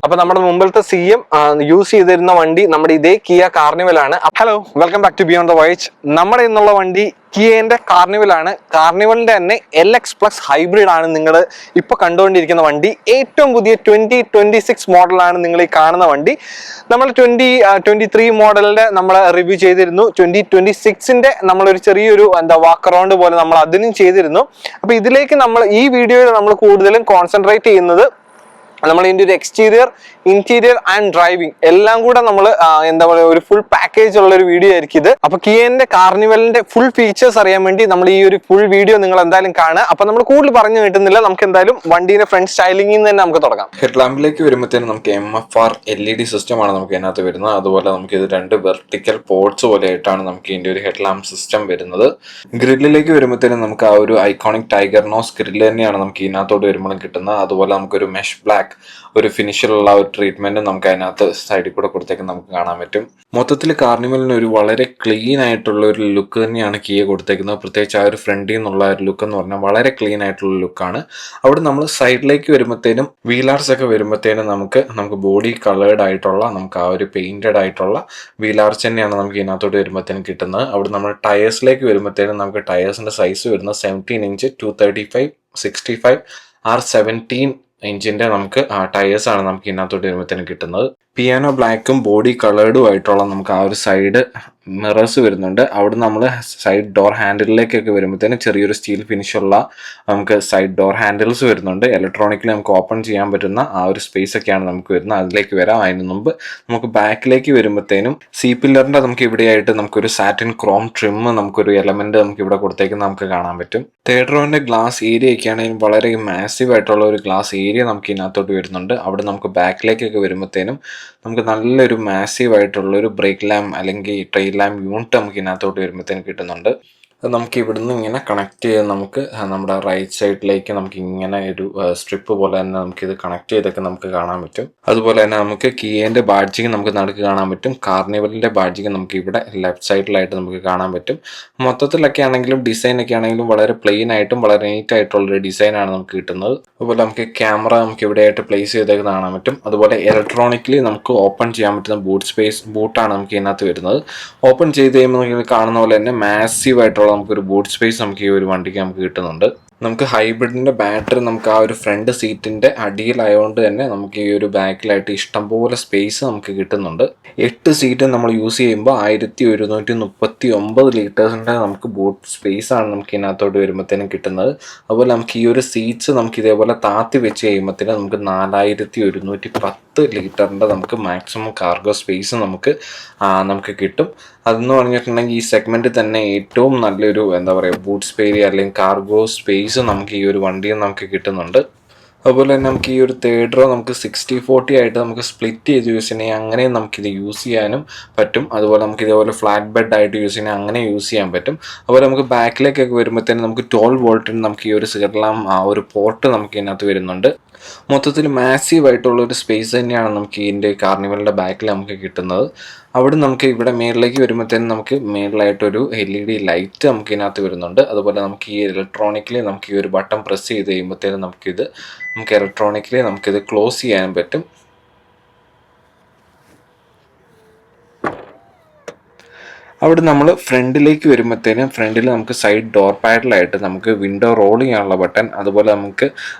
അപ്പൊ നമ്മുടെ മുമ്പിലത്തെ CM യൂസ് ചെയ്തിരുന്ന വണ്ടി നമ്മുടെ ഇതേ കിയ കാർണിവൽ ആണ്. Hello, welcome back to beyond the voyage. നമ്മുടെ ഇന്നുള്ള വണ്ടി കിയന്റെ കാർണിവൽ ആണ്. കാർണിവലിന്റെ തന്നെ LX+ ഹൈബ്രിഡ് ആണ് നിങ്ങൾ ഇപ്പൊ കണ്ടുകൊണ്ടിരിക്കുന്ന വണ്ടി. ഏറ്റവും പുതിയ 2026 മോഡലാണ് നിങ്ങൾ ഈ കാണുന്ന വണ്ടി. നമ്മൾ 2023 മോഡലിന്റെ നമ്മൾ റിവ്യൂ ചെയ്തിരുന്നു. 2026ന്റെ നമ്മളൊരു ചെറിയൊരു വാക്ക് അറൗണ്ട് പോലെ നമ്മൾ അതിനും ചെയ്തിരുന്നു. അപ്പൊ ഇതിലേക്ക് നമ്മൾ ഈ വീഡിയോയിൽ നമ്മൾ കൂടുതലും കോൺസെൻട്രേറ്റ് ചെയ്യുന്നത് നമ്മൾ ഇതിന്റെ ഒരു എക്സ്റ്റീരിയർ, ഇന്റീരിയർ ആൻഡ് ഡ്രൈവിംഗ് എല്ലാം കൂടെ നമ്മൾ ഒരു ഫുൾ പാക്കേജ് ഉള്ള ഒരു വീഡിയോ ആയിരിക്കും ഇത്. അപ്പൊ കിയന്റെ കാർണിവലിന്റെ ഫുൾ ഫീച്ചേഴ്സ് അറിയാൻ വേണ്ടി നമ്മൾ ഈ ഒരു ഫുൾ വീഡിയോ നിങ്ങൾ എന്തായാലും കാണുക. അപ്പൊ നമ്മൾ കൂടുതൽ പറഞ്ഞു കിട്ടുന്നില്ല, നമുക്ക് എന്തായാലും വണ്ടീന്റെ ഫ്രണ്ട് സ്റ്റൈലിംഗിൽ നിന്ന് തന്നെ നമുക്ക് തുടങ്ങാം. ഹെഡ്ലാമ്പിലേക്ക് വരുമ്പോഴത്തേനും നമുക്ക് MFR LED സിസ്റ്റം ആണ് നമുക്ക് ഇതിനകത്ത് വരുന്നത്. അതുപോലെ നമുക്ക് ഇത് 2 വെർട്ടിക്കൽ പോർട്സ് പോലെ ആയിട്ടാണ് നമുക്ക് ഇതിന്റെ ഒരു ഹെഡ്ലാമ്പ് സിസ്റ്റം വരുന്നത്. ഗ്രില്ലിലേക്ക് വരുമ്പോഴത്തേനും നമുക്ക് ആ ഒരു ഐക്കോണിക് ടൈഗർ നോസ് ഗ്രില്ല് തന്നെയാണ് നമുക്ക് ഇതിനകത്തോട്ട് വരുമ്പോഴും കിട്ടുന്നത്. അതുപോലെ നമുക്കൊരു മെഷ് ബ്ലാക്ക് ഒരു ഫിനിഷിലുള്ള ഒരു ട്രീറ്റ്മെന്റ് നമുക്ക് അതിനകത്ത് സൈഡിൽ കൂടെ കൊടുത്തേക്ക് നമുക്ക് കാണാൻ പറ്റും. മൊത്തത്തിൽ കാർണിവലിന് ഒരു വളരെ ക്ലീൻ ആയിട്ടുള്ള ഒരു ലുക്ക് തന്നെയാണ് കിയ കൊടുത്തേക്കുന്നത്. പ്രത്യേകിച്ച് ആ ഒരു ഫ്രണ്ടിൽ നിന്നുള്ള ഒരു ലുക്ക് എന്ന് പറഞ്ഞാൽ വളരെ ക്ലീൻ ആയിട്ടുള്ള ലുക്കാണ്. അവിടെ നമ്മൾ സൈഡിലേക്ക് വരുമ്പോഴത്തേനും വീലാർസ് ഒക്കെ വരുമ്പോഴത്തേനും നമുക്ക് ബോഡി കളേർഡ് ആയിട്ടുള്ള നമുക്ക് ആ ഒരു പെയിന്റഡ് ആയിട്ടുള്ള വീലാർസ് തന്നെയാണ് നമുക്ക് ഇതിനകത്തോട്ട് വരുമ്പോഴത്തേനും കിട്ടുന്നത്. അവിടെ നമ്മൾ ടയേഴ്സിലേക്ക് വരുമ്പോഴത്തേനും നമുക്ക് ടയേഴ്സിന്റെ സൈസ് വരുന്നത് 17 ഇഞ്ച് 235 65 R17 ഇഞ്ചിന്റെ നമുക്ക് ടയേഴ്സ് ആണ് നമുക്ക് ഇതിനകത്തോട്ട് വരുമ്പോഴത്തേനും കിട്ടുന്നത്. പിയാനോ ബ്ലാക്കും ബോഡി കളേർഡും ആയിട്ടുള്ള നമുക്ക് ആ ഒരു സൈഡ് മിറേഴ്സ് വരുന്നുണ്ട്. അവിടെ നമ്മൾ സൈഡ് ഡോർ ഹാൻഡിലേക്കൊക്കെ വരുമ്പോഴത്തേനും ചെറിയൊരു സ്റ്റീൽ ഫിനിഷുള്ള നമുക്ക് സൈഡ് ഡോർ ഹാൻഡിൽസ് വരുന്നുണ്ട്. ഇലക്ട്രോണിക്കലി നമുക്ക് ഓപ്പൺ ചെയ്യാൻ പറ്റുന്ന ആ ഒരു സ്പേസ് ഒക്കെയാണ് നമുക്ക് വരുന്നത്. അതിലേക്ക് വരാം. അതിന് മുമ്പ് നമുക്ക് ബാക്കിലേക്ക് വരുമ്പോഴത്തേനും സി പില്ലറിന്റെ നമുക്ക് ഇവിടെയായിട്ട് നമുക്കൊരു സാറ്റിൻ ക്രോം ട്രിം നമുക്കൊരു എലമെന്റ് നമുക്ക് ഇവിടെ കൊടുത്തേക്ക് നമുക്ക് കാണാൻ പറ്റും. തേർഡ് റോന്റെ ഗ്ലാസ് ഏരിയ ഒക്കെ ആണെങ്കിൽ വളരെ മാസീവ് ആയിട്ടുള്ള ഒരു ഗ്ലാസ് ഏരിയ നമുക്ക് ഇതിനകത്തോട്ട് വരുന്നുണ്ട്. അവിടെ നമുക്ക് ബാക്കിലേക്കൊക്കെ വരുമ്പോഴത്തേനും നമുക്ക് നല്ലൊരു മാസീവ് ആയിട്ടുള്ള ഒരു ബ്രേക്ക് ലാമ്പ് അല്ലെങ്കിൽ ട്രെയിൽ ലാമ്പ് യൂണിറ്റ് നമുക്ക് ഇതിനകത്തോട്ട് വരുമ്പോഴത്തേനും കിട്ടുന്നുണ്ട്. അത് നമുക്ക് ഇവിടുന്ന് ഇങ്ങനെ കണക്ട് ചെയ്ത് നമുക്ക് നമ്മുടെ റൈറ്റ് സൈഡിലേക്ക് നമുക്ക് ഇങ്ങനെ ഒരു സ്ട്രിപ്പ് പോലെ തന്നെ നമുക്ക് ഇത് കണക്ട് ചെയ്തൊക്കെ നമുക്ക് കാണാൻ പറ്റും. അതുപോലെ തന്നെ നമുക്ക് കിയന്റെ ബാഡ്ജിങ് നമുക്ക് നടുക്ക് കാണാൻ പറ്റും. കാർണിവലിന്റെ ബാഡ്ജിങ് നമുക്ക് ഇവിടെ ലെഫ്റ്റ് സൈഡിലായിട്ട് നമുക്ക് കാണാൻ പറ്റും. മൊത്തത്തിലൊക്കെ ആണെങ്കിലും ഡിസൈൻ ഒക്കെ ആണെങ്കിലും വളരെ പ്ലെയിൻ ആയിട്ടും വളരെ നീറ്റ് ആയിട്ടുള്ളൊരു ഡിസൈനാണ് നമുക്ക് കിട്ടുന്നത്. അതുപോലെ നമുക്ക് ക്യാമറ നമുക്ക് ഇവിടെയായിട്ട് പ്ലേസ് ചെയ്തൊക്കെ കാണാൻ പറ്റും. അതുപോലെ ഇലക്ട്രോണിക്കലി നമുക്ക് ഓപ്പൺ ചെയ്യാൻ പറ്റുന്ന ബൂട്ടാണ് നമുക്ക് ഇതിനകത്ത് വരുന്നത്. ഓപ്പൺ ചെയ്ത് കഴിയുമ്പോൾ നമുക്ക് കാണുന്ന പോലെ തന്നെ മാസീവ് ആയിട്ടുള്ള നമുക്കൊരു ബൂട്ട് സ്പേസ് നമുക്ക് ഈ ഒരു വണ്ടിക്ക് നമുക്ക് കിട്ടുന്നുണ്ട്. നമുക്ക് ഹൈബ്രിഡിന്റെ ബാറ്ററി നമുക്ക് ആ ഒരു ഫ്രണ്ട് സീറ്റിന്റെ അടിയിലായതുകൊണ്ട് തന്നെ നമുക്ക് ഈ ഒരു ബാക്കിലായിട്ട് ഇഷ്ടംപോലെ സ്പേസ് നമുക്ക് കിട്ടുന്നുണ്ട്. 8 സീറ്റ് നമ്മൾ യൂസ് ചെയ്യുമ്പോൾ 1139 ലിറ്റേഴ്സിന്റെ നമുക്ക് ബൂട്ട് സ്പേസ് ആണ് നമുക്ക് ഇതിനകത്തോട്ട് വരുമ്പോഴത്തേനും കിട്ടുന്നത്. അതുപോലെ നമുക്ക് ഈ ഒരു സീറ്റ്സ് നമുക്ക് ഇതേപോലെ താത്തി വെച്ച് കഴിയുമ്പോഴത്തേനും നമുക്ക് 4110 ലിറ്ററിന്റെ നമുക്ക് മാക്സിമം കാർഗോ സ്പേസ് നമുക്ക് കിട്ടും. അതെന്ന് പറഞ്ഞിട്ടുണ്ടെങ്കിൽ ഈ സെഗ്മെന്റ് തന്നെ ഏറ്റവും നല്ലൊരു ബൂട്ട് സ്പേസ് അല്ലെങ്കിൽ കാർഗോ സ്പേസ് നമുക്ക് ഈ ഒരു വണ്ടിയിൽ നമുക്ക് കിട്ടുന്നുണ്ട്. അതുപോലെ തന്നെ നമുക്ക് ഈ ഒരു തേർഡ് റോ നമുക്ക് 60-40 ആയിട്ട് നമുക്ക് സ്പ്ലിറ്റ് ചെയ്ത് യൂസ് ചെയ്യണമെങ്കിൽ അങ്ങനെയും നമുക്കിത് യൂസ് ചെയ്യാനും പറ്റും. അതുപോലെ നമുക്ക് ഇതേപോലെ ഫ്ലാറ്റ് ബെഡ് ആയിട്ട് യൂസ് ചെയ്യണമെങ്കിൽ അങ്ങനെ യൂസ് ചെയ്യാൻ പറ്റും. അതുപോലെ നമുക്ക് ബാക്കിലേക്കൊക്കെ വരുമ്പോഴത്തേനും നമുക്ക് 12 വോൾട്ടിന് നമുക്ക് ഈ ഒരു സിഗർലാം ആ ഒരു പോർട്ട് നമുക്ക് ഇതിനകത്ത് വരുന്നുണ്ട്. മൊത്തത്തിൽ മാസീവ് ആയിട്ടുള്ള ഒരു സ്പേസ് തന്നെയാണ് നമുക്ക് ഇതിൻ്റെ കാർണിവലിൻ്റെ ബാക്കിൽ നമുക്ക് കിട്ടുന്നത്. അവിടെ നമുക്ക് ഇവിടെ മേളിലേക്ക് വരുമ്പോഴത്തേനും നമുക്ക് മേളിലായിട്ടൊരു LED ലൈറ്റ് നമുക്ക് ഇതിനകത്ത് വരുന്നുണ്ട്. അതുപോലെ നമുക്ക് ഈ ഇലക്ട്രോണിക്കലി നമുക്ക് ഈ ഒരു ബട്ടൺ പ്രസ് ചെയ്ത് കഴിയുമ്പോഴത്തേനും നമുക്ക് ഇലക്ട്രോണിക്കലി നമുക്കിത് ക്ലോസ് ചെയ്യാനും പറ്റും. അവിടെ നമ്മൾ ഫ്രണ്ടിലേക്ക് വരുമ്പോഴത്തേനും ഫ്രണ്ടിൽ നമുക്ക് സൈഡ് ഡോർ പാഡിലായിട്ട് നമുക്ക് വിൻഡോ റോൾ ചെയ്യാനുള്ള ബട്ടൺ, അതുപോലെ നമുക്ക്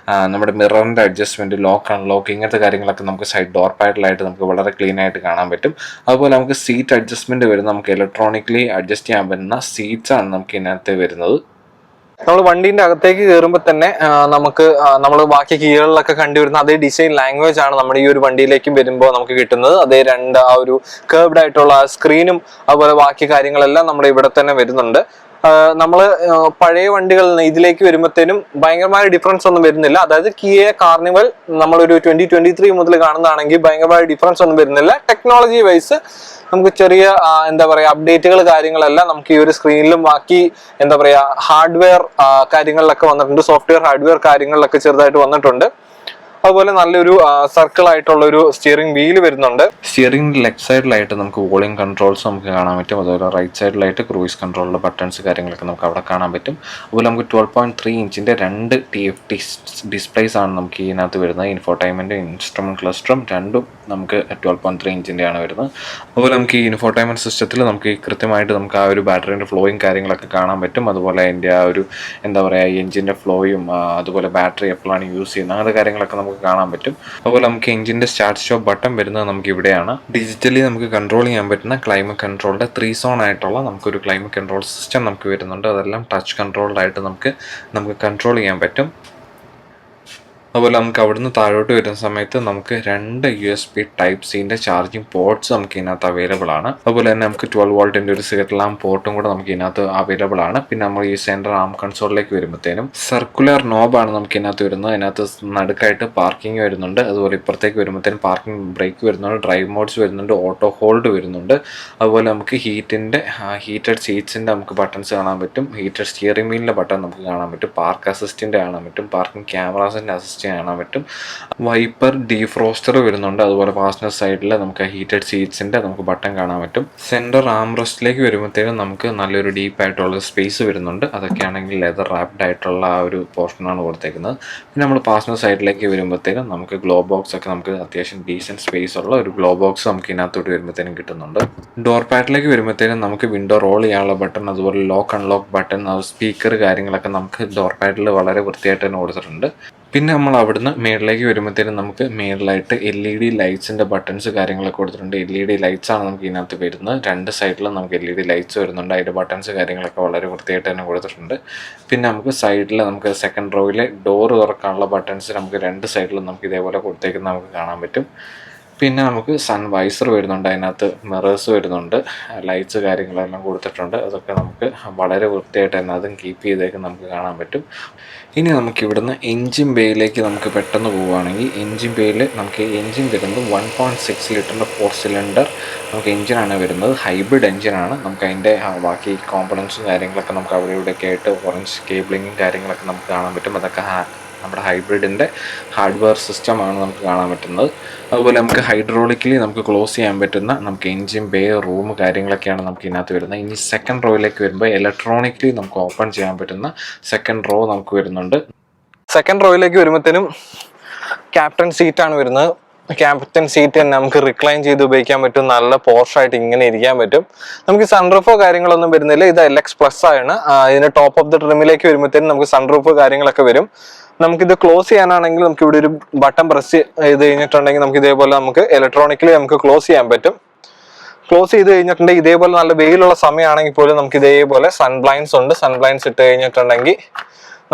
നമ്മുടെ മിററിൻ്റെ അഡ്ജസ്റ്റ്മെൻറ്റ്, ലോക്ക് അൺലോക്ക് ഇങ്ങനത്തെ കാര്യങ്ങളൊക്കെ നമുക്ക് സൈഡ് ഡോർ പാഡിലായിട്ട് നമുക്ക് വളരെ ക്ലീൻ ആയിട്ട് കാണാൻ പറ്റും. അതുപോലെ നമുക്ക് സീറ്റ് അഡ്ജസ്റ്റ്മെൻറ്റ് വരുന്നത് നമുക്ക് ഇലക്ട്രോണിക്കലി അഡ്ജസ്റ്റ് ചെയ്യാൻ പറ്റുന്ന സീറ്റ്സാണ് നമുക്ക് ഇതിനകത്ത് വരുന്നത്. നമ്മൾ വണ്ടീന്റെ അകത്തേക്ക് കയറുമ്പോൾ തന്നെ നമ്മൾ ബാക്കി കീകളിലൊക്കെ കണ്ടുവരുന്ന അതേ ഡിസൈൻ ലാംഗ്വേജ് ആണ് നമ്മുടെ ഈ ഒരു വണ്ടിയിലേക്കും വരുമ്പോൾ നമുക്ക് കിട്ടുന്നത്. അതേ ആ ഒരു കേർവ്ഡ് ആയിട്ടുള്ള സ്ക്രീനും അതുപോലെ ബാക്കി കാര്യങ്ങളെല്ലാം നമ്മുടെ ഇവിടെ തന്നെ വരുന്നുണ്ട്. പഴയ വണ്ടികളിൽ നിന്ന് ഇതിലേക്ക് വരുമ്പോഴത്തേനും ഭയങ്കരമായ ഡിഫറൻസ് ഒന്നും വരുന്നില്ല. അതായത് കിയ കാർണിവൽ നമ്മളൊരു 2023 മുതൽ കാണുന്നതാണെങ്കിൽ ഭയങ്കരമായ ഡിഫറൻസ് ഒന്നും വരുന്നില്ല. ടെക്നോളജി വൈസ് നമുക്ക് ചെറിയ അപ്ഡേറ്റുകൾ കാര്യങ്ങളെല്ലാം നമുക്ക് ഈ ഒരു സ്ക്രീനിലും ബാക്കി ഹാർഡ്വെയർ കാര്യങ്ങളിലൊക്കെ വന്നിട്ടുണ്ട്. സോഫ്റ്റ്വെയർ ഹാർഡ്വെയർ കാര്യങ്ങളിലൊക്കെ ചെറുതായിട്ട് വന്നിട്ടുണ്ട്. അതുപോലെ നല്ലൊരു സർക്കിൾ ആയിട്ടുള്ള ഒരു സ്റ്റിയറിംഗ് വീല് വരുന്നുണ്ട്. സ്റ്റിയറിംഗിന്റെ ലെഫ്റ്റ് സൈഡിലായിട്ട് നമുക്ക് വോളിയം കൺട്രോൾസ് നമുക്ക് കാണാൻ പറ്റും. അതുപോലെ റൈറ്റ് സൈഡിലായിട്ട് ക്രൂയിസ് കൺട്രോളിലെ ബട്ടൺസ് കാര്യങ്ങളൊക്കെ നമുക്ക് അവിടെ കാണാൻ പറ്റും. അതുപോലെ നമുക്ക് 12.3 ഇഞ്ചിന്റെ 2 TFT ഡിസ്പ്ലേസ് ആണ് നമുക്ക് ഇതിനകത്ത് വരുന്നത്. ഇൻഫോടൈൻമെന്റ് ഇൻസ്ട്രുമെന്റ് ക്ലസ്റ്ററും രണ്ടും നമുക്ക് 12.3 ഇഞ്ചിന്റെ ആണ് വരുന്നത്. അതുപോലെ നമുക്ക് ഈ ഇൻഫോടൈൻമെന്റ് സിസ്റ്റത്തിൽ നമുക്ക് കൃത്യമായിട്ട് നമുക്ക് ആ ഒരു ബാറ്ററിന്റെ ഫ്ലോയും കാര്യങ്ങളൊക്കെ കാണാൻ പറ്റും. അതുപോലെ അതിന്റെ ആ ഒരു എന്താ പറയുക എഞ്ചിന്റെ ഫ്ലോയും അതുപോലെ ബാറ്ററി എപ്പോഴാണ് യൂസ് ചെയ്യുന്നത് അങ്ങനത്തെ കാര്യങ്ങളൊക്കെ നമുക്ക് കാണാൻ പറ്റും. അതുപോലെ നമുക്ക് എഞ്ചിന്റെ സ്റ്റാർട്ട് സ്റ്റോപ്പ് ബട്ടൺ വരുന്നത് നമുക്ക് ഇവിടെയാണ്. ഡിജിറ്റലി നമുക്ക് കൺട്രോൾ ചെയ്യാൻ പറ്റുന്ന ക്ലൈമറ്റ് കൺട്രോളിന്റെ 3 സോൺ ആയിട്ടുള്ള നമുക്കൊരു ക്ലൈമറ്റ് കൺട്രോൾ സിസ്റ്റം നമുക്ക് വരുന്നുണ്ട്. അതെല്ലാം ടച്ച് കൺട്രോൾഡ് ആയിട്ട് നമുക്ക് കൺട്രോൾ ചെയ്യാൻ പറ്റും. അതുപോലെ നമുക്ക് അവിടുന്ന് താഴോട്ട് വരുന്ന സമയത്ത് നമുക്ക് 2 USB Type-Cന്റെ ചാർജിങ് പോർട്ട്സ് നമുക്ക് ഇതിനകത്ത് അവൈലബിൾ ആണ്. അതുപോലെ തന്നെ നമുക്ക് 12 വോൾട്ടിന്റെ ഒരു സിഗരറ്റ് ലാമ്പ് പോർട്ടും കൂടെ നമുക്ക് ഇതിനകത്ത് അവൈലബിൾ ആണ്. പിന്നെ നമ്മൾ ഈ സെൻട്രൽ ആം കൺസോളിലേക്ക് വരുമ്പോഴത്തേനും സർക്കുലർ നോബാണ് നമുക്ക് ഇതിനകത്ത് വരുന്നത്. അതിനകത്ത് നടുക്കായിട്ട് പാർക്കിംഗ് വരുന്നുണ്ട്. അതുപോലെ ഇപ്പുറത്തേക്ക് വരുമ്പോഴത്തേനും പാർക്കിംഗ് ബ്രേക്ക് വരുന്നുണ്ട്, ഡ്രൈവ് മോഡ്സ് വരുന്നുണ്ട്, ഓട്ടോ ഹോൾഡ് വരുന്നുണ്ട്. അതുപോലെ നമുക്ക് ഹീറ്റഡ് സീറ്റ്സിന്റെ നമുക്ക് ബട്ടൺസ് കാണാൻ പറ്റും. ഹീറ്റഡ് സ്റ്റിയറിംഗ് വീലിന്റെ ബട്ടൺ നമുക്ക് കാണാൻ പറ്റും. പാർക്ക് അസിസ്റ്റിന്റെ കാണാൻ പറ്റും. പാർക്കിംഗ് ക്യാമറാസിന്റെ അസിസ്റ്റ് കാണാൻ പറ്റും. വൈപ്പർ ഡീഫ്രോസ്റ്റർ വരുന്നുണ്ട്. അതുപോലെ പാസഞ്ചർ സൈഡിൽ നമുക്ക് ഹീറ്റഡ് സീറ്റ്സിന്റെ നമുക്ക് ബട്ടൺ കാണാൻ പറ്റും. സെന്റർ ആംറെസ്റ്റിലേക്ക് വരുമ്പോഴത്തേക്കും നമുക്ക് നല്ലൊരു ഡീപ്പ് ആയിട്ടുള്ള സ്പേസ് വരുന്നുണ്ട്. അതൊക്കെയാണെങ്കിൽ ലെതർ റാപ്ഡ് ആയിട്ടുള്ള ആ ഒരു പോർഷനാണ് കൊടുത്തേക്കുന്നത്. പിന്നെ നമ്മൾ പാസഞ്ചർ സൈഡിലേക്ക് വരുമ്പോഴത്തേക്കും നമുക്ക് ഗ്ലോ ബോക്സ് ഒക്കെ നമുക്ക് അത്യാവശ്യം ഡീസൻറ്റ് സ്പേസ് ഉള്ള ഒരു ഗ്ലോ ബോക്സ് നമുക്ക് ഇതിനകത്തോട്ട് വരുമ്പോഴത്തേനും കിട്ടുന്നുണ്ട്. ഡോർ പാഡിലേക്ക് വരുമ്പോഴത്തേനും നമുക്ക് വിൻഡോ റോൾ ചെയ്യാനുള്ള ബട്ടൺ, അതുപോലെ ലോക്ക് അൺലോക്ക് ബട്ടൺ, സ്പീക്കർ കാര്യങ്ങളൊക്കെ നമുക്ക് ഡോർ പാഡിൽ വളരെ വൃത്തിയായിട്ട് തന്നെ കൊടുത്തിട്ടുണ്ട്. പിന്നെ നമ്മൾ അവിടുന്ന് മേളിലേക്ക് വരുമ്പോഴത്തേനും നമുക്ക് മേളിലായിട്ട് LED ലൈറ്റ്സിൻ്റെ ബട്ടൺസ് കാര്യങ്ങളൊക്കെ കൊടുത്തിട്ടുണ്ട്. LED ലൈറ്റ്സ് ആണ് നമുക്ക് ഇതിനകത്ത് വരുന്നത്. 2 സൈഡിലും നമുക്ക് LED ലൈറ്റ്സ് വരുന്നുണ്ട്. അതിൻ്റെ ബട്ടൺസ് കാര്യങ്ങളൊക്കെ വളരെ വൃത്തിയായിട്ട് തന്നെ കൊടുത്തിട്ടുണ്ട്. പിന്നെ നമുക്ക് സൈഡിൽ നമുക്ക് സെക്കൻഡ് റോയിലെ ഡോറ് തുറക്കാനുള്ള ബട്ടൺസ് നമുക്ക് 2 സൈഡിലും നമുക്ക് ഇതേപോലെ കൊടുത്തേക്കുന്നത് നമുക്ക് കാണാൻ പറ്റും. പിന്നെ നമുക്ക് സൺ വൈസർ വരുന്നുണ്ട്. അതിനകത്ത് മിറേഴ്സ് വരുന്നുണ്ട്. ലൈറ്റ്സ് കാര്യങ്ങളെല്ലാം കൊടുത്തിട്ടുണ്ട്. അതൊക്കെ നമുക്ക് വളരെ വൃത്തിയായിട്ട് തന്നെ അതും കീപ്പ് ചെയ്തേക്ക് നമുക്ക് കാണാൻ പറ്റും. ഇനി നമുക്ക് ഇവിടുന്ന് എൻജിൻ ബേയിലേക്ക് നമുക്ക് പെട്ടെന്ന് പോവുകയാണെങ്കിൽ എൻജിൻ ബേയിൽ നമുക്ക് എൻജിൻ വരുന്നത് 1.6 ലിറ്ററിൻ്റെ 4 സിലിണ്ടർ നമുക്ക് എൻജിനാണ് വരുന്നത്. ഹൈബ്രിഡ് എൻജിനാണ്. നമുക്ക് അതിൻ്റെ ബാക്കി കോമ്പണൻസും കാര്യങ്ങളൊക്കെ നമുക്ക് അവിടെ ഇവിടെയൊക്കെ ആയിട്ട് ഓറഞ്ച് കേബിളിങ്ങും കാര്യങ്ങളൊക്കെ നമുക്ക് കാണാൻ പറ്റും. അതൊക്കെ നമ്മുടെ ഹൈബ്രിഡിൻ്റെ ഹാർഡ്വെയർ സിസ്റ്റമാണ് നമുക്ക് കാണാൻ പറ്റുന്നത്. അതുപോലെ നമുക്ക് ഹൈഡ്രോളിക്കലി നമുക്ക് ക്ലോസ് ചെയ്യാൻ പറ്റുന്ന നമുക്ക് എൻജിൻ ബേ റൂം കാര്യങ്ങളൊക്കെയാണ് നമുക്ക് ഇതിനകത്ത് വരുന്നത്. ഇനി സെക്കൻഡ് റോയിലേക്ക് വരുമ്പോൾ ഇലക്ട്രോണിക്കലി നമുക്ക് ഓപ്പൺ ചെയ്യാൻ പറ്റുന്ന സെക്കൻഡ് റോ നമുക്ക് വരുന്നുണ്ട്. സെക്കൻഡ് റോയിലേക്ക് വരുമ്പോഴത്തേനും ക്യാപ്റ്റൻ സീറ്റാണ് വരുന്നത്. ക്യാപ്റ്റൻ സീറ്റ് തന്നെ നമുക്ക് റിക്ലൈൻ ചെയ്ത് ഉപയോഗിക്കാൻ പറ്റും. നല്ല പോർഷായിട്ട് ഇങ്ങനെ ഇരിക്കാൻ പറ്റും. നമുക്ക് സൺറൂഫോ കാര്യങ്ങളൊന്നും വരുന്നില്ല. ഇത് LX+ ആണ്. ഇതിന് ടോപ്പ് ഓഫ് ദി ട്രിമിലേക്ക് വരുമ്പോഴത്തേനും നമുക്ക് സൺറൂഫ് കാര്യങ്ങളൊക്കെ വരും. നമുക്കിത് ക്ലോസ് ചെയ്യാനാണെങ്കിൽ നമുക്ക് ഇവിടെ ഒരു ബട്ടൺ പ്രസ് ചെയ്ത് കഴിഞ്ഞിട്ടുണ്ടെങ്കിൽ നമുക്ക് ഇതേപോലെ നമുക്ക് ഇലക്ട്രോണിക്കലി നമുക്ക് ക്ലോസ് ചെയ്യാൻ പറ്റും. ക്ലോസ് ചെയ്ത് കഴിഞ്ഞിട്ടുണ്ടെങ്കിൽ ഇതേപോലെ നല്ല വെയിലുള്ള സമയമാണെങ്കിൽ പോലും നമുക്ക് ഇതേപോലെ സൺബ്ലൈൻസ് ഉണ്ട്. സൺബ്ലൈൻസ് ഇട്ട് കഴിഞ്ഞിട്ടുണ്ടെങ്കിൽ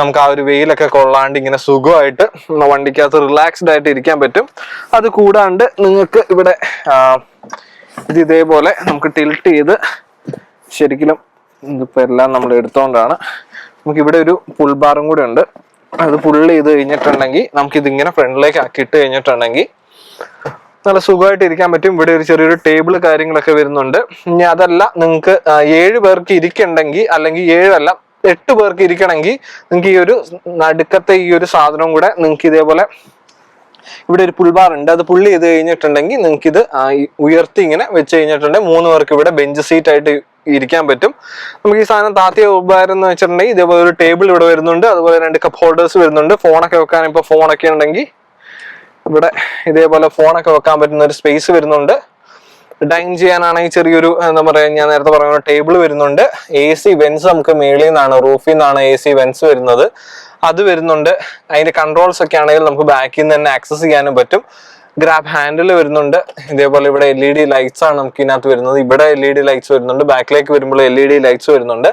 നമുക്ക് ആ ഒരു വെയിലൊക്കെ കൊള്ളാണ്ട് ഇങ്ങനെ സുഖമായിട്ട് വണ്ടിക്കകത്ത് റിലാക്സ്ഡ് ആയിട്ട് ഇരിക്കാൻ പറ്റും. അത് കൂടാണ്ട് നിങ്ങൾക്ക് ഇവിടെ ഇതേപോലെ നമുക്ക് ടിൽട്ട് ചെയ്ത് ശരിക്കും ഇതിപ്പോൾ എല്ലാം നമ്മൾ എടുത്തോണ്ടാണ്. നമുക്ക് ഇവിടെ ഒരു പുൾ ബാറും കൂടെ ഉണ്ട്. അത് പുള്ള് ചെയ്ത് കഴിഞ്ഞിട്ടുണ്ടെങ്കിൽ നമുക്കിതിങ്ങനെ ഫ്രണ്ടിലേക്ക് ആക്കി ഇട്ട് കഴിഞ്ഞിട്ടുണ്ടെങ്കിൽ നല്ല സുഖമായിട്ട് ഇരിക്കാൻ പറ്റും. ഇവിടെ ഒരു ചെറിയൊരു ടേബിൾ കാര്യങ്ങളൊക്കെ വരുന്നുണ്ട്. ഇനി അതല്ല നിങ്ങൾക്ക് 7 പേർക്ക് ഇരിക്കണ്ടെങ്കിൽ, അല്ലെങ്കിൽ 7 അല്ല 8 പേർക്ക് ഇരിക്കണമെങ്കിൽ നിങ്ങൾക്ക് ഈ ഒരു നടുക്കത്തെ ഈ ഒരു സാധനം കൂടെ നിങ്ങൾക്ക് ഇതേപോലെ ഇവിടെ ഒരു പുൾബാർ ഉണ്ട്. അത് പുള്ളി ചെയ്ത് കഴിഞ്ഞിട്ടുണ്ടെങ്കിൽ നിങ്ങൾക്ക് ഇത് ഉയർത്തി ഇങ്ങനെ വെച്ച് കഴിഞ്ഞിട്ടുണ്ടെങ്കിൽ 3 പേർക്ക് ഇവിടെ ബെഞ്ച് സീറ്റ് ആയിട്ട് ഇരിക്കാൻ പറ്റും. നമുക്ക് ഈ സാധനം താത്തിയ ഉപകാരം എന്ന് വെച്ചിട്ടുണ്ടെങ്കിൽ ഇതേപോലെ ഒരു ടേബിൾ ഇവിടെ വരുന്നുണ്ട്. അതുപോലെ 2 കപ്പ് ഹോൾഡേഴ്സ് വരുന്നുണ്ട്. ഫോണൊക്കെ വെക്കാൻ, ഇപ്പോൾ ഫോണൊക്കെ ഉണ്ടെങ്കിൽ ഇവിടെ ഇതേപോലെ ഫോണൊക്കെ വെക്കാൻ പറ്റുന്ന ഒരു സ്പേസ് വരുന്നുണ്ട്. ഡൈൻ ചെയ്യാനാണെങ്കിൽ ചെറിയൊരു എന്താ പറയുക, ഞാൻ നേരത്തെ പറഞ്ഞ ടേബിൾ വരുന്നുണ്ട്. AC വെൻസ് നമുക്ക് മേളിൽ നിന്നാണ്, റൂഫിൽ നിന്നാണ് AC വെൻസ് വരുന്നത്. അത് വരുന്നുണ്ട്. അതിന്റെ കൺട്രോൾസ് ഒക്കെ ആണെങ്കിൽ നമുക്ക് ബാക്കിൽ നിന്ന് തന്നെ ആക്സസ് ചെയ്യാനും പറ്റും. ഗ്രാബ് ഹാൻഡിൽ വരുന്നുണ്ട്. ഇതേപോലെ ഇവിടെ LED ലൈറ്റ്സ് ആണ് നമുക്ക് ഇതിനകത്ത് വരുന്നത്. ഇവിടെ LED ലൈറ്റ്സ് വരുന്നുണ്ട്. ബാക്കിലേക്ക് വരുമ്പോൾ LED ലൈറ്റ്സ് വരുന്നുണ്ട്.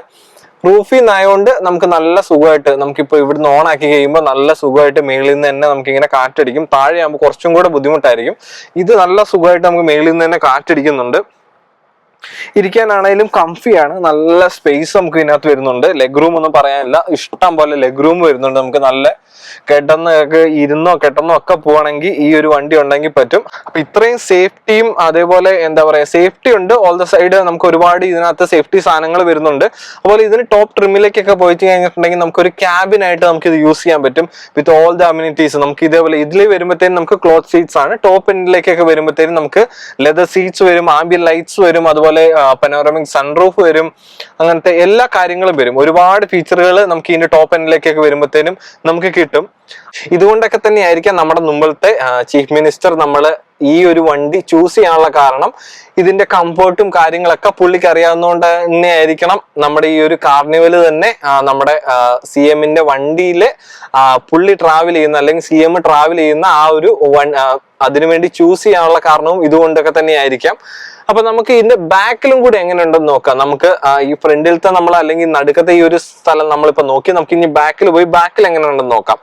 റൂഫിൽ നിന്നായതുകൊണ്ട് നമുക്ക് നല്ല സുഖമായിട്ട് നമുക്കിപ്പോൾ ഇവിടുന്ന് ഓൺ ആക്കി കഴിയുമ്പോൾ നല്ല സുഖമായിട്ട് മേളിൽ നിന്ന് തന്നെ നമുക്ക് ഇങ്ങനെ കാറ്റടിക്കും. താഴെ ആകുമ്പോൾ കുറച്ചും കൂടെ ബുദ്ധിമുട്ടായിരിക്കും. ഇത് നല്ല സുഖമായിട്ട് നമുക്ക് മേളിൽ നിന്ന് തന്നെ കാറ്റടിക്കുന്നുണ്ട്. ഇരിക്കാനാണെങ്കിലും കംഫിയാണ്, നല്ല സ്പേസ് നമുക്ക് ഇതിനകത്ത് വരുന്നുണ്ട്. ലെഗ് റൂം ഒന്നും പറയാനില്ല, ഇഷ്ടം പോലെ ലെഗ് റൂം വരുന്നുണ്ട്. നമുക്ക് നല്ല കിടന്നൊക്കെ ഇരുന്നോ കിടന്നോ ഒക്കെ പോവാണെങ്കിൽ ഈ ഒരു വണ്ടി ഉണ്ടെങ്കിൽ പറ്റും. അപ്പൊ ഇത്രയും സേഫ്റ്റിയും അതേപോലെ എന്താ പറയാ സേഫ്റ്റി ഉണ്ട്. ഓൾ ദ സൈഡ് നമുക്ക് ഒരുപാട് ഇതിനകത്ത് സേഫ്റ്റി സാധനങ്ങൾ വരുന്നുണ്ട്. അതുപോലെ ഇതിന് ടോപ്പ് ട്രിമ്മിലേക്കൊക്കെ പോയിട്ട് കഴിഞ്ഞിട്ടുണ്ടെങ്കിൽ നമുക്കൊരു ക്യാബിനായിട്ട് നമുക്ക് ഇത് യൂസ് ചെയ്യാൻ പറ്റും വിത്ത് ഓൾ ദ അമ്യൂണിറ്റീസ്. നമുക്ക് ഇതേപോലെ ഇതിൽ വരുമ്പോഴത്തേനും നമുക്ക് ക്ലോത്ത് സീറ്റ്സ് ആണ്. ടോപ്പ് എൻഡിലേക്കൊക്കെ വരുമ്പോഴത്തേനും നമുക്ക് ലെതർ സീറ്റ്സ് വരും, ആംബിയൻ ലൈറ്റ്സ് വരും, അതുപോലെ പനോറമിക് സൺറൂഫ് വരും, അങ്ങനത്തെ എല്ലാ കാര്യങ്ങളും വരും. ഒരുപാട് ഫീച്ചറുകൾ നമുക്ക് ഇതിന്റെ ടോപ്പ് എൻഡിലേക്കൊക്കെ വരുമ്പോഴത്തേനും നമുക്ക് കിട്ടും. ഇതുകൊണ്ടൊക്കെ തന്നെ ആയിരിക്കാം നമ്മുടെ മുമ്പത്തെ ചീഫ് മിനിസ്റ്റർ നമ്മള് ഈ ഒരു വണ്ടി ചൂസ് ചെയ്യാനുള്ള കാരണം. ഇതിന്റെ കംഫർട്ടും കാര്യങ്ങളൊക്കെ പുള്ളിക്ക് അറിയാവുന്നതുകൊണ്ട് തന്നെ ആയിരിക്കണം നമ്മുടെ ഈ ഒരു കാർണിവൽ തന്നെ നമ്മുടെ CMന്റെ വണ്ടിയില് പുള്ളി ട്രാവൽ ചെയ്യുന്ന അല്ലെങ്കിൽ CM ട്രാവൽ ചെയ്യുന്ന ആ ഒരു അതിനുവേണ്ടി ചൂസ് ചെയ്യാനുള്ള കാരണവും ഇതുകൊണ്ടൊക്കെ തന്നെ ആയിരിക്കാം. അപ്പൊ നമുക്ക് ഇതിന്റെ ബാക്കിലും കൂടി എങ്ങനെ ഉണ്ടെന്ന് നോക്കാം. നമുക്ക് ഈ ഫ്രണ്ടിലത്തെ നമ്മൾ അല്ലെങ്കിൽ നടുക്കത്തെ ഈ ഒരു സ്ഥലം നമ്മളിപ്പോ നോക്കി, നമുക്ക് ഇനി ബാക്കിൽ പോയി ബാക്കിൽ എങ്ങനെ ഉണ്ടെന്ന് നോക്കാം.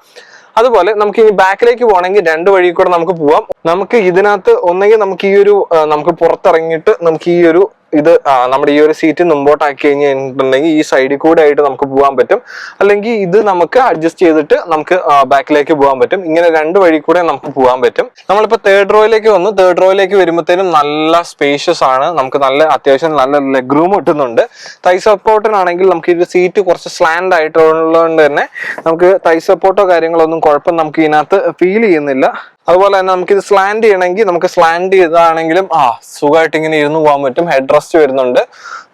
അതുപോലെ നമുക്ക് ഇനി ബാക്കിലേക്ക് പോകണമെങ്കിൽ 2 വഴി കൂടെ നമുക്ക് പോവാം. നമുക്ക് ഇതിനകത്ത് ഒന്നെങ്കിൽ നമുക്ക് ഈ ഒരു നമുക്ക് പുറത്തിറങ്ങിയിട്ട് നമുക്ക് ഈ ഒരു ഇത് നമ്മുടെ ഈ ഒരു സീറ്റ് മുമ്പോട്ടാക്കി കഴിഞ്ഞിട്ടുണ്ടെങ്കിൽ ഈ സൈഡിൽ കൂടെ ആയിട്ട് നമുക്ക് പോകാൻ പറ്റും. അല്ലെങ്കിൽ ഇത് നമുക്ക് അഡ്ജസ്റ്റ് ചെയ്തിട്ട് നമുക്ക് ബാക്കിലേക്ക് പോകാൻ പറ്റും. ഇങ്ങനെ 2 വഴി കൂടെ നമുക്ക് പോകാൻ പറ്റും. നമ്മളിപ്പോ 3rd റോയിലേക്ക് വന്നു. 3rd റോയിലേക്ക് വരുമ്പോഴത്തേനും നല്ല സ്പേഷ്യസ് ആണ്. നമുക്ക് നല്ല അത്യാവശ്യം നല്ല ലെഗ് റൂം കിട്ടുന്നുണ്ട്. തൈ സപ്പോർട്ടിനാണെങ്കിൽ നമുക്ക് ഇത് സീറ്റ് കുറച്ച് സ്ലാൻഡ് ആയിട്ടുള്ളതുകൊണ്ട് തന്നെ നമുക്ക് തൈ സപ്പോർട്ടോ കാര്യങ്ങളൊന്നും കുഴപ്പം നമുക്ക് ഇതിനകത്ത് ഫീൽ ചെയ്യുന്നില്ല. അതുപോലെ തന്നെ നമുക്ക് ഇത് സ്ലാൻഡ് ചെയ്യണമെങ്കിൽ നമുക്ക് സ്ലാൻഡ് ചെയ്താണെങ്കിലും സുഖമായിട്ട് ഇങ്ങനെ ഇരുന്ന് പോകാൻ പറ്റും. ഹെഡ് റെസ്റ്റ് വരുന്നുണ്ട്,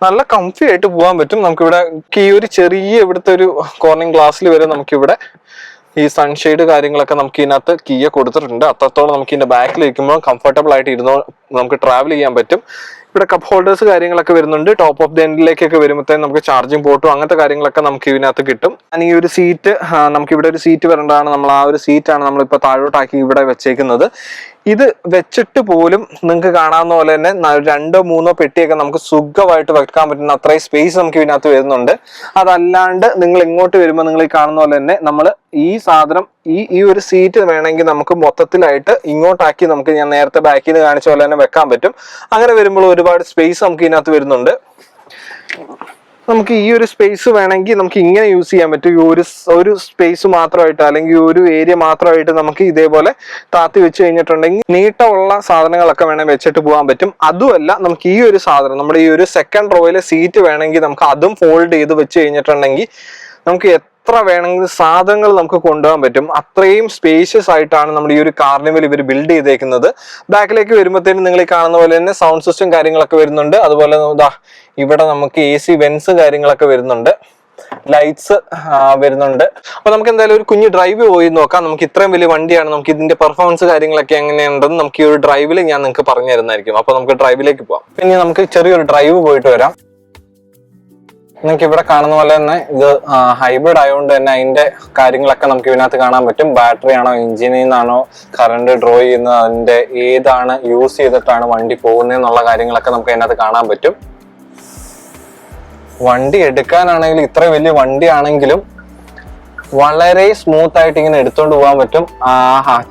നല്ല കംഫി ആയിട്ട് പോകാൻ പറ്റും. നമുക്കിവിടെ ഈ ഒരു ചെറിയ ഇവിടുത്തെ ഒരു കോർണിംഗ് ഗ്ലാസ്സിൽ വരെ നമുക്കിവിടെ ഈ സൺഷെയ്ഡ് കാര്യങ്ങളൊക്കെ നമുക്ക് ഇതിനകത്ത് കീയ കൊടുത്തിട്ടുണ്ട്. അത്രത്തോളം നമുക്ക് ഇതിന്റെ ബാക്കിൽ ഇരിക്കുമ്പോൾ കംഫർട്ടബിൾ ആയിട്ട് ഇരുന്നോ നമുക്ക് ട്രാവൽ ചെയ്യാൻ പറ്റും. ഇവിടെ കപ്പ് ഹോൾഡേഴ്സ് കാര്യങ്ങളൊക്കെ വരുന്നുണ്ട്. ടോപ്പ് ഓഫ് ദി എൻഡിലേക്കൊക്കെ വരുമ്പോഴത്തേക്കും നമുക്ക് ചാർജിങ് പോർട്ടും അങ്ങനത്തെ കാര്യങ്ങളൊക്കെ നമുക്ക് ഇതിനകത്ത് കിട്ടും. ഈ ഒരു സീറ്റ് നമുക്ക് ഇവിടെ ഒരു സീറ്റ് വരേണ്ടതാണ്. നമ്മൾ ആ ഒരു സീറ്റാണ് നമ്മളിപ്പോൾ താഴോട്ടാക്കി ഇവിടെ വെച്ചേക്കുന്നത്. ഇത് വെച്ചിട്ട് പോലും നിങ്ങൾക്ക് കാണാവുന്ന പോലെ തന്നെ 2-3 പെട്ടിയൊക്കെ നമുക്ക് സുഖമായിട്ട് വെക്കാൻ പറ്റുന്ന അത്രയും സ്പേസ് നമുക്ക് ഇതിനകത്ത് വരുന്നുണ്ട്. അതല്ലാണ്ട് നിങ്ങൾ ഇങ്ങോട്ട് വരുമ്പോൾ നിങ്ങൾ ഈ കാണുന്ന പോലെ തന്നെ നമ്മൾ ഈ സാധനം ഈ ഒരു സീറ്റ് വേണമെങ്കിൽ നമുക്ക് മൊത്തത്തിലായിട്ട് ഇങ്ങോട്ടാക്കി നമുക്ക് ഞാൻ നേരത്തെ ബാക്കിൽ നിന്ന് കാണിച്ച പോലെ തന്നെ വെക്കാൻ പറ്റും. അങ്ങനെ വരുമ്പോൾ ഒരുപാട് സ്പേസ് നമുക്ക് ഇതിനകത്ത് വരുന്നുണ്ട്. നമുക്ക് ഈ ഒരു സ്പേസ് വേണമെങ്കിൽ നമുക്ക് ഇങ്ങനെ യൂസ് ചെയ്യാൻ പറ്റും. ഈ ഒരു സ്പേസ് മാത്രമായിട്ട് അല്ലെങ്കിൽ ഒരു ഏരിയ മാത്രമായിട്ട് നമുക്ക് ഇതേപോലെ താത്തി വെച്ച് കഴിഞ്ഞിട്ടുണ്ടെങ്കിൽ നീട്ടമുള്ള സാധനങ്ങളൊക്കെ വേണമെങ്കിൽ വെച്ചിട്ട് പോകാൻ പറ്റും. അതുമല്ല നമുക്ക് ഈ ഒരു സാധനം നമ്മുടെ ഈ ഒരു 2nd റോയിലെ സീറ്റ് വേണമെങ്കിൽ നമുക്ക് അതും ഫോൾഡ് ചെയ്ത് വെച്ച് കഴിഞ്ഞിട്ടുണ്ടെങ്കിൽ നമുക്ക് എത്ര വേണമെങ്കിലും സാധനങ്ങൾ നമുക്ക് കൊണ്ടുപോകാൻ പറ്റും. അത്രയും സ്പേഷ്യസ് ആയിട്ടാണ് നമ്മുടെ ഈ ഒരു കാർണിവൽ ഇവർ ബിൽഡ് ചെയ്തേക്കുന്നത്. ബാക്കിലേക്ക് വരുമ്പോഴത്തേനും നിങ്ങൾ ഈ കാണുന്ന പോലെ തന്നെ സൗണ്ട് സിസ്റ്റം കാര്യങ്ങളൊക്കെ വരുന്നുണ്ട്. അതുപോലെ ഇവിടെ നമുക്ക് AC വെന്റ്സ് കാര്യങ്ങളൊക്കെ വരുന്നുണ്ട്, ലൈറ്റ്സ് വരുന്നുണ്ട്. അപ്പൊ നമുക്ക് എന്തായാലും ഒരു കുഞ്ഞു ഡ്രൈവ് പോയി നോക്കാം. നമുക്ക് ഇത്രയും വലിയ വണ്ടിയാണ്, നമുക്ക് ഇതിന്റെ പെർഫോമൻസ് കാര്യങ്ങളൊക്കെ എങ്ങനെയുണ്ടെന്ന് നമുക്ക് ഈ ഒരു ഡ്രൈവിൽ ഞാൻ നിങ്ങൾക്ക് പറഞ്ഞു തരുന്നതായിരിക്കും. അപ്പൊ നമുക്ക് ഡ്രൈവിലേക്ക് പോവാം. പിന്നെ നമുക്ക് ചെറിയൊരു ഡ്രൈവ് പോയിട്ട് വരാം. നിങ്ങൾക്ക് ഇവിടെ കാണുന്ന പോലെ തന്നെ ഇത് ഹൈബ്രിഡ് ആയതുകൊണ്ട് തന്നെ അതിന്റെ കാര്യങ്ങളൊക്കെ നമുക്ക് ഇതിനകത്ത് കാണാൻ പറ്റും. ബാറ്ററി ആണോ എഞ്ചിനിൽ നിന്നാണോ കറണ്ട് ഡ്രോ ചെയ്യുന്നത്, അതിന്റെ ഏതാണ് യൂസ് ചെയ്തിട്ടാണ് വണ്ടി പോകുന്നതെന്നുള്ള കാര്യങ്ങളൊക്കെ നമുക്ക് അതിനകത്ത് കാണാൻ പറ്റും. വണ്ടി എടുക്കാനാണെങ്കിൽ ഇത്ര വലിയ വണ്ടിയാണെങ്കിലും വളരെ സ്മൂത്ത് ആയിട്ട് ഇങ്ങനെ എടുത്തോണ്ട് പോകാൻ പറ്റും.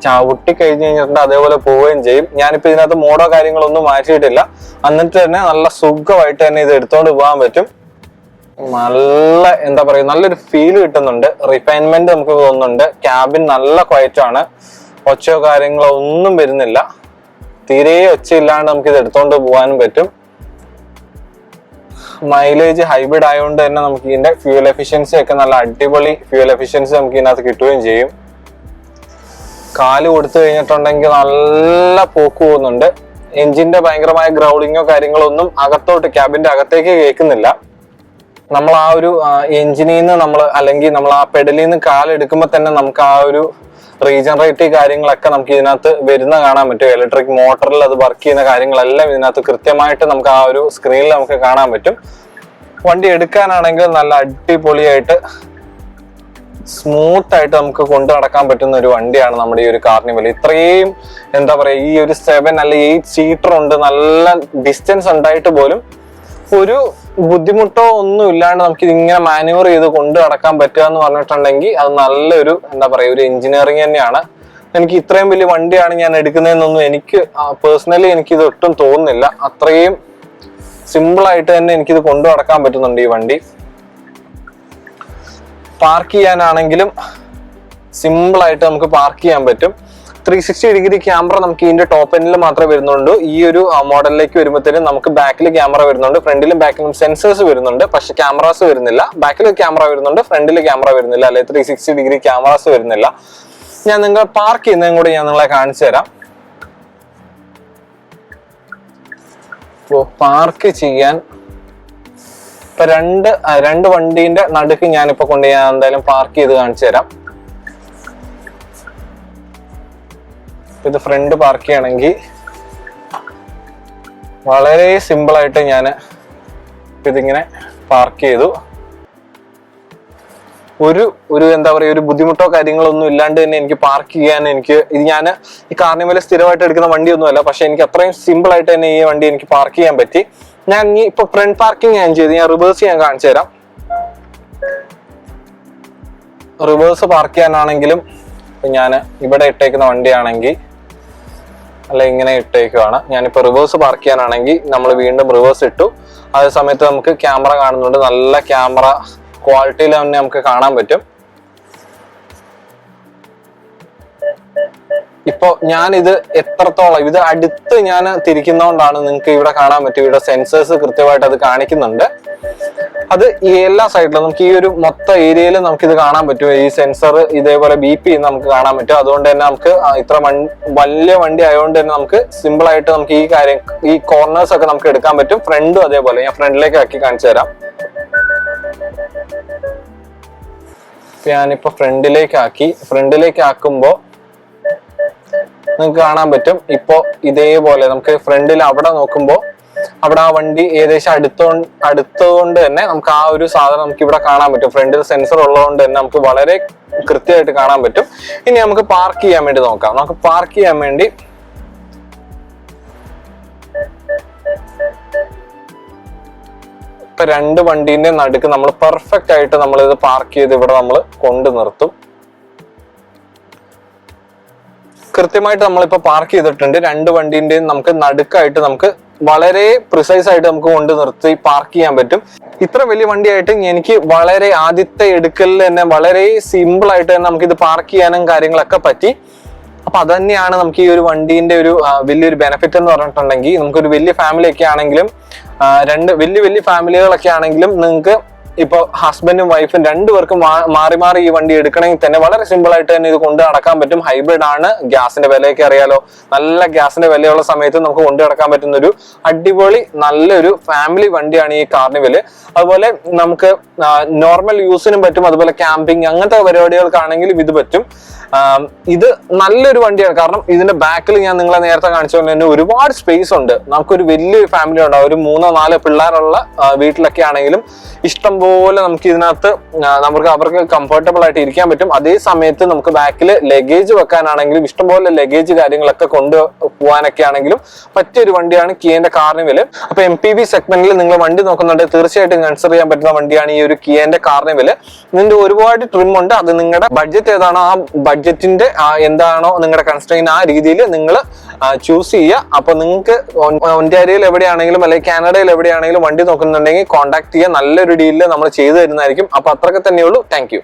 ചവിട്ടി കഴിഞ്ഞ് കഴിഞ്ഞിട്ടുണ്ട് അതേപോലെ പോവുകയും ചെയ്യും. ഞാനിപ്പോ ഇതിനകത്ത് മോഡോ കാര്യങ്ങളൊന്നും മാറ്റിയിട്ടില്ല, എന്നിട്ട് തന്നെ നല്ല സുഖമായിട്ട് തന്നെ ഇത് എടുത്തോണ്ട് പോകാൻ പറ്റും. നല്ല എന്താ പറയുക നല്ലൊരു ഫീൽ കിട്ടുന്നുണ്ട്. റിഫൈൻമെന്റ് നമുക്ക് തോന്നുന്നുണ്ട്. ക്യാബിൻ നല്ല ക്വയറ്റാണ്, ഒച്ചയോ കാര്യങ്ങളോ ഒന്നും വരുന്നില്ല. തീരെ ഒച്ചയില്ലാണ്ട് നമുക്ക് ഇത് എടുത്തോണ്ട് പോകാനും പറ്റും. മൈലേജ് ഹൈബ്രിഡ് ആയതുകൊണ്ട് തന്നെ നമുക്ക് ഇതിന്റെ ഫ്യൂൽ എഫിഷ്യൻസി ഒക്കെ നല്ല അടിപൊളി ഫ്യൂൽ എഫിഷ്യൻസി നമുക്ക് ഇതിനകത്ത് കിട്ടുകയും ചെയ്യും. കാല് കൊടുത്തു കഴിഞ്ഞിട്ടുണ്ടെങ്കിൽ നല്ല പോക്ക് പോകുന്നുണ്ട്. എഞ്ചിന്റെ ഭയങ്കരമായ ഗ്രൗളിങ്ങോ കാര്യങ്ങളോ ഒന്നും അകത്തോട്ട് ക്യാബിന്റെ അകത്തേക്ക് കേൾക്കുന്നില്ല. നമ്മൾ ആ ഒരു എഞ്ചിനിൽ നിന്ന് അല്ലെങ്കിൽ നമ്മൾ ആ പെഡലിൽ നിന്ന് കാലെടുക്കുമ്പോൾ തന്നെ നമുക്ക് ആ ഒരു റീജനറേറ്റീവ് കാര്യങ്ങളൊക്കെ നമുക്ക് ഇതിനകത്ത് വരുന്ന കാണാൻ പറ്റും. ഇലക്ട്രിക് മോട്ടറിൽ അത് വർക്ക് ചെയ്യുന്ന കാര്യങ്ങളെല്ലാം ഇതിനകത്ത് കൃത്യമായിട്ട് നമുക്ക് ആ ഒരു സ്ക്രീനിൽ നമുക്ക് കാണാൻ പറ്റും. വണ്ടി എടുക്കാനാണെങ്കിൽ നല്ല അടിപൊളിയായിട്ട് സ്മൂത്ത് ആയിട്ട് നമുക്ക് കൊണ്ടു നടക്കാൻ പറ്റുന്ന ഒരു വണ്ടിയാണ് നമ്മുടെ ഈ ഒരു കാർണിവൽ. ഇത്രയും എന്താ പറയുക ഈ ഒരു 7 അല്ലെങ്കിൽ 8 സീറ്റർ ഉണ്ട്, നല്ല ഡിസ്റ്റൻസ് ഉണ്ടായിട്ട് പോലും ഒരു ബുദ്ധിമുട്ടോ ഒന്നും ഇല്ലാണ്ട് നമുക്ക് ഇതിങ്ങനെ മാനുവർ ചെയ്ത് കൊണ്ടു നടക്കാൻ പറ്റുക എന്ന് പറഞ്ഞിട്ടുണ്ടെങ്കിൽ അത് നല്ലൊരു എന്താ പറയുക ഒരു എഞ്ചിനീയറിംഗ് തന്നെയാണ്. എനിക്ക് ഇത്രയും വലിയ വണ്ടിയാണ് ഞാൻ എടുക്കുന്നതെന്നൊന്നും എനിക്ക് പേഴ്സണലി എനിക്ക് ഇത് ഒട്ടും തോന്നുന്നില്ല. അത്രയും സിമ്പിൾ ആയിട്ട് തന്നെ എനിക്കിത് കൊണ്ടു നടക്കാൻ പറ്റുന്നുണ്ട്. ഈ വണ്ടി പാർക്ക് ചെയ്യാനാണെങ്കിലും സിമ്പിൾ ആയിട്ട് നമുക്ക് പാർക്ക് ചെയ്യാൻ പറ്റും. 360 ഡിഗ്രി ക്യാമറ നമുക്ക് ഇതിന്റെ ടോപ്പ് എൻഡിൽ മാത്രമേ വരുന്നുള്ളൂ. ഈ ഒരു മോഡലിലേക്ക് വരുമ്പോഴത്തേനും നമുക്ക് ബാക്കിൽ ക്യാമറ വരുന്നുണ്ട്, ഫ്രണ്ടിലും ബാക്കിലും സെൻസേഴ്സ് വരുന്നുണ്ട്, പക്ഷെ ക്യാമറാസ് വരുന്നില്ല. ബാക്കിൽ ക്യാമറ വരുന്നുണ്ട്, ഫ്രണ്ടിൽ ക്യാമറ വരുന്നില്ല, അല്ലെ 360 ഡിഗ്രി ക്യാമറാസ് വരുന്നില്ല. ഞാൻ നിങ്ങൾ പാർക്ക് ചെയ്യുന്നതും കൂടി ഞാൻ നിങ്ങളെ കാണിച്ചു തരാം. പാർക്ക് ചെയ്യാൻ ഇപ്പൊ രണ്ട് വണ്ടീന്റെ നടുക്ക് ഞാനിപ്പോ കൊണ്ട് ഞാൻ എന്തായാലും പാർക്ക് ചെയ്ത് കാണിച്ചു തരാം. ഇത് ഫ്രണ്ട് പാർക്ക് ചെയ്യണമെങ്കിൽ വളരെ സിമ്പിൾ ആയിട്ട് ഞാൻ ഇതിങ്ങനെ പാർക്ക് ചെയ്തു. ഒരു എന്താ പറയുക, ഒരു ബുദ്ധിമുട്ടോ കാര്യങ്ങളോ ഒന്നും ഇല്ലാണ്ട് തന്നെ എനിക്ക് പാർക്ക് ചെയ്യാൻ ഇത് ഞാൻ ഈ കാർണിവൽ സ്ഥിരമായിട്ട് എടുക്കുന്ന വണ്ടിയൊന്നുമല്ല, പക്ഷെ എനിക്ക് അത്രയും സിമ്പിൾ ആയിട്ട് തന്നെ ഈ വണ്ടി എനിക്ക് പാർക്ക് ചെയ്യാൻ പറ്റി. ഞാൻ ഇപ്പൊ ഫ്രണ്ട് പാർക്കിംഗ് ഞാൻ ചെയ്ത്, ഞാൻ റിവേഴ്സ് ഞാൻ കാണിച്ചു തരാം. റിവേഴ്സ് പാർക്ക് ചെയ്യാനാണെങ്കിലും ഞാൻ ഇവിടെ ഇട്ടേക്കുന്ന വണ്ടിയാണെങ്കിൽ അല്ല ഇങ്ങനെ ഇട്ടേക്കുവാണ്. ഞാനിപ്പോ റിവേഴ്സ് പാർക്ക് ചെയ്യാനാണെങ്കിൽ നമ്മൾ വീണ്ടും റിവേഴ്സ് ഇട്ടു. അതേ സമയത്ത് നമുക്ക് ക്യാമറ കാണുന്നുണ്ട്, നല്ല ക്യാമറ ക്വാളിറ്റിയിൽ തന്നെ നമുക്ക് കാണാൻ പറ്റും. ഇപ്പൊ ഞാനിത് എത്രത്തോളം ഇത് അടുത്ത് ഞാൻ തിരിക്കുന്നതുകൊണ്ടാണ് നിങ്ങൾക്ക് ഇവിടെ കാണാൻ പറ്റും. ഇവിടെ സെൻസേഴ്സ് കൃത്യമായിട്ട് അത് കാണിക്കുന്നുണ്ട്. അത് ഈ എല്ലാ സൈഡിലും നമുക്ക് ഈ ഒരു മൊത്തം ഏരിയയിൽ നമുക്ക് ഇത് കാണാൻ പറ്റും. ഈ സെൻസർ ഇതേപോലെ ബീപ്പ് ചെയ്യുന്ന നമുക്ക് കാണാൻ പറ്റും. അതുകൊണ്ട് തന്നെ നമുക്ക് ഇത്ര വലിയ വണ്ടി ആയതുകൊണ്ട് തന്നെ നമുക്ക് സിമ്പിൾ ആയിട്ട് നമുക്ക് ഈ കോർണേഴ്സ് ഒക്കെ നമുക്ക് എടുക്കാൻ പറ്റും. ഫ്രണ്ടും അതേപോലെ ഞാൻ ഫ്രണ്ടിലേക്ക് ആക്കി കാണിച്ചു തരാം. ഞാനിപ്പോ ഫ്രണ്ടിലേക്ക് ആക്കുമ്പോ നിങ്ങൾക്ക് കാണാൻ പറ്റും. ഇപ്പോ ഇതേപോലെ നമുക്ക് ഫ്രണ്ടിൽ അവിടെ നോക്കുമ്പോ അവിടെ ആ വണ്ടി ഏകദേശം അടുത്തുകൊണ്ട് തന്നെ നമുക്ക് ആ ഒരു സാധനം നമുക്ക് ഇവിടെ കാണാൻ പറ്റും. ഫ്രണ്ടിൽ സെൻസർ ഉള്ളതുകൊണ്ട് തന്നെ നമുക്ക് വളരെ കൃത്യമായിട്ട് കാണാൻ പറ്റും. ഇനി നമുക്ക് പാർക്ക് ചെയ്യാൻ വേണ്ടി നോക്കാം. നമുക്ക് പാർക്ക് ചെയ്യാൻ വേണ്ടി ഇപ്പൊ രണ്ട് വണ്ടീന്റെ നടുക്ക് നമ്മൾ പെർഫെക്റ്റ് ആയിട്ട് നമ്മൾ ഇത് പാർക്ക് ചെയ്ത് ഇവിടെ നമ്മൾ കൊണ്ടു നിർത്തും. കൃത്യമായിട്ട് നമ്മളിപ്പോ പാർക്ക് ചെയ്തിട്ടുണ്ട്. രണ്ട് വണ്ടീന്റെയും നമുക്ക് നടുക്കായിട്ട് നമുക്ക് വളരെ പ്രിസൈസ് ആയിട്ട് നമുക്ക് കൊണ്ട് നിർത്തി പാർക്ക് ചെയ്യാൻ പറ്റും. ഇത്ര വലിയ വണ്ടിയായിട്ട് എനിക്ക് വളരെ ആദ്യത്തെ എടുക്കലിൽ തന്നെ വളരെ സിമ്പിൾ ആയിട്ട് തന്നെ നമുക്ക് ഇത് പാർക്ക് ചെയ്യാനും കാര്യങ്ങളൊക്കെ പറ്റി. അപ്പൊ അത് തന്നെയാണ് നമുക്ക് ഈ ഒരു വണ്ടീന്റെ ഒരു വലിയൊരു ബെനിഫിറ്റ് എന്ന് പറഞ്ഞിട്ടുണ്ടെങ്കിൽ, നമുക്കൊരു വലിയ ഫാമിലി ഒക്കെ ആണെങ്കിലും വലിയ ഫാമിലികളൊക്കെ ആണെങ്കിലും നിങ്ങൾക്ക് ഇപ്പൊ ഹസ്ബൻഡും വൈഫും രണ്ടുപേർക്കും മാറി മാറി ഈ വണ്ടി എടുക്കണമെങ്കിൽ തന്നെ വളരെ സിമ്പിൾ ആയിട്ട് തന്നെ ഇത് കൊണ്ട് നടക്കാൻ പറ്റും. ഹൈബ്രിഡ് ആണ്, ഗ്യാസിന്റെ വിലയൊക്കെ അറിയാലോ, നല്ല ഗ്യാസിന്റെ വിലയുള്ള സമയത്ത് നമുക്ക് കൊണ്ടു നടക്കാൻ പറ്റുന്ന ഒരു അടിപൊളി നല്ലൊരു ഫാമിലി വണ്ടിയാണ് ഈ കാർണിവൽ. അതുപോലെ നമുക്ക് നോർമൽ യൂസിനും പറ്റും, അതുപോലെ ക്യാമ്പിങ് അങ്ങനത്തെ പരിപാടികൾക്കാണെങ്കിലും ഇത് പറ്റും. ഇത് നല്ലൊരു വണ്ടിയാണ്. കാരണം ഇതിന്റെ ബാക്കിൽ ഞാൻ നിങ്ങളെ നേരത്തെ കാണിച്ച പോലെ തന്നെ ഒരുപാട് സ്പേസ് ഉണ്ട്. നമുക്കൊരു വലിയൊരു ഫാമിലി ഉണ്ടാവും, ഒരു 3-4 പിള്ളേരുള്ള വീട്ടിലൊക്കെ ആണെങ്കിലും ഇഷ്ടം പോലെ നമുക്ക് ഇതിനകത്ത് അവർക്ക് കംഫർട്ടബിൾ ആയിട്ട് ഇരിക്കാൻ പറ്റും. അതേ സമയത്ത് നമുക്ക് ബാക്കിൽ ലഗേജ് വെക്കാനാണെങ്കിലും ഇഷ്ടംപോലെ ലഗേജ് കാര്യങ്ങളൊക്കെ കൊണ്ടുപോകാനൊക്കെ ആണെങ്കിലും പറ്റിയൊരു വണ്ടിയാണ് കിയന്റെ കാർണിവൽ. അപ്പൊ MPV സെഗ്മെന്റിൽ നിങ്ങൾ വണ്ടി നോക്കുന്നുണ്ടെങ്കിൽ തീർച്ചയായിട്ടും കൺസിഡർ ചെയ്യാൻ പറ്റുന്ന വണ്ടിയാണ് ഈ ഒരു കിയന്റെ കാർണിവൽ. ഇതിന്റെ ഒരുപാട് ട്രിം ഉണ്ട്. അത് നിങ്ങളുടെ ബഡ്ജറ്റ് ഏതാണോ ആ ബഡ്ജറ്റിന്റെ എന്താണോ നിങ്ങളുടെ കൺസ്ട്രെയിൻ ആ രീതിയിൽ നിങ്ങൾ ചൂസ് ചെയ്യുക. അപ്പൊ നിങ്ങൾക്ക് ഒന്റാരിയോയിൽ എവിടെയാണെങ്കിലും അല്ലെങ്കിൽ കാനഡയിൽ എവിടെയാണെങ്കിലും വണ്ടി നോക്കുന്നുണ്ടെങ്കിൽ കോൺടാക്ട് ചെയ്യുക. നല്ലൊരു ഡീലിൽ നമ്മൾ ചെയ്തു തരുന്നതായിരിക്കും. അപ്പൊ അത്രയൊക്കെ തന്നെയുള്ളൂ. Thank U.